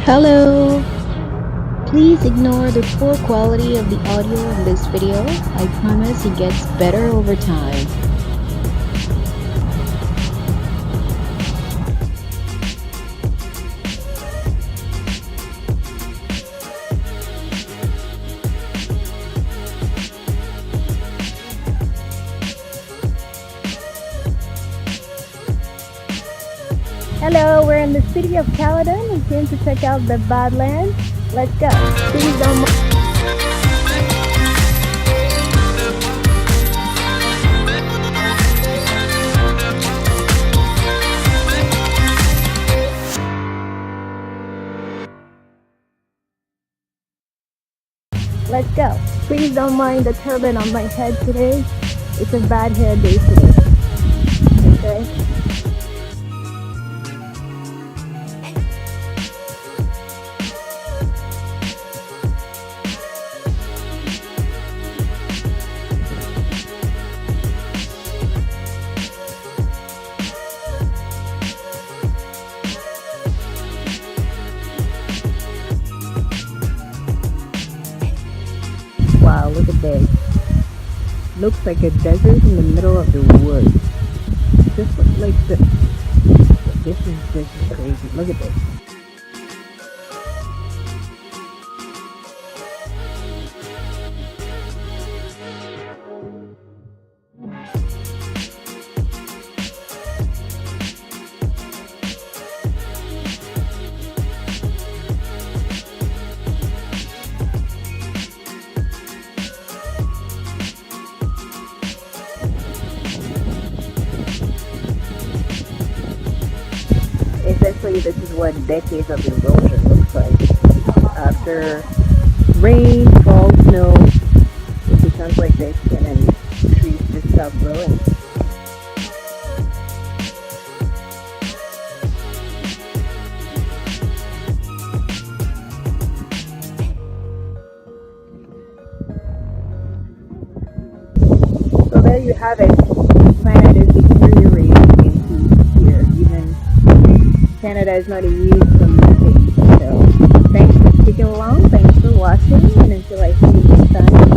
Hello! Please ignore the poor quality of the audio in this video. I promise it gets better over time. Hello, we're in the city of Caledon and came to check out the Badlands. Let's go. Please don't Let's go. Please don't mind the turban on my head today. It's a bad hair day today. Okay? Wow, look at this. Looks like a desert in the middle of the woods. Just like the... This is crazy. Look at this. Essentially, this is what decades of erosion looks like. After rain, fall, snow, it becomes like this, and then trees just stop growing. So there you have it. Planet is deteriorating into here. Even Canada is not immune from methane. So thanks for sticking along, thanks for watching, and until I see you next time.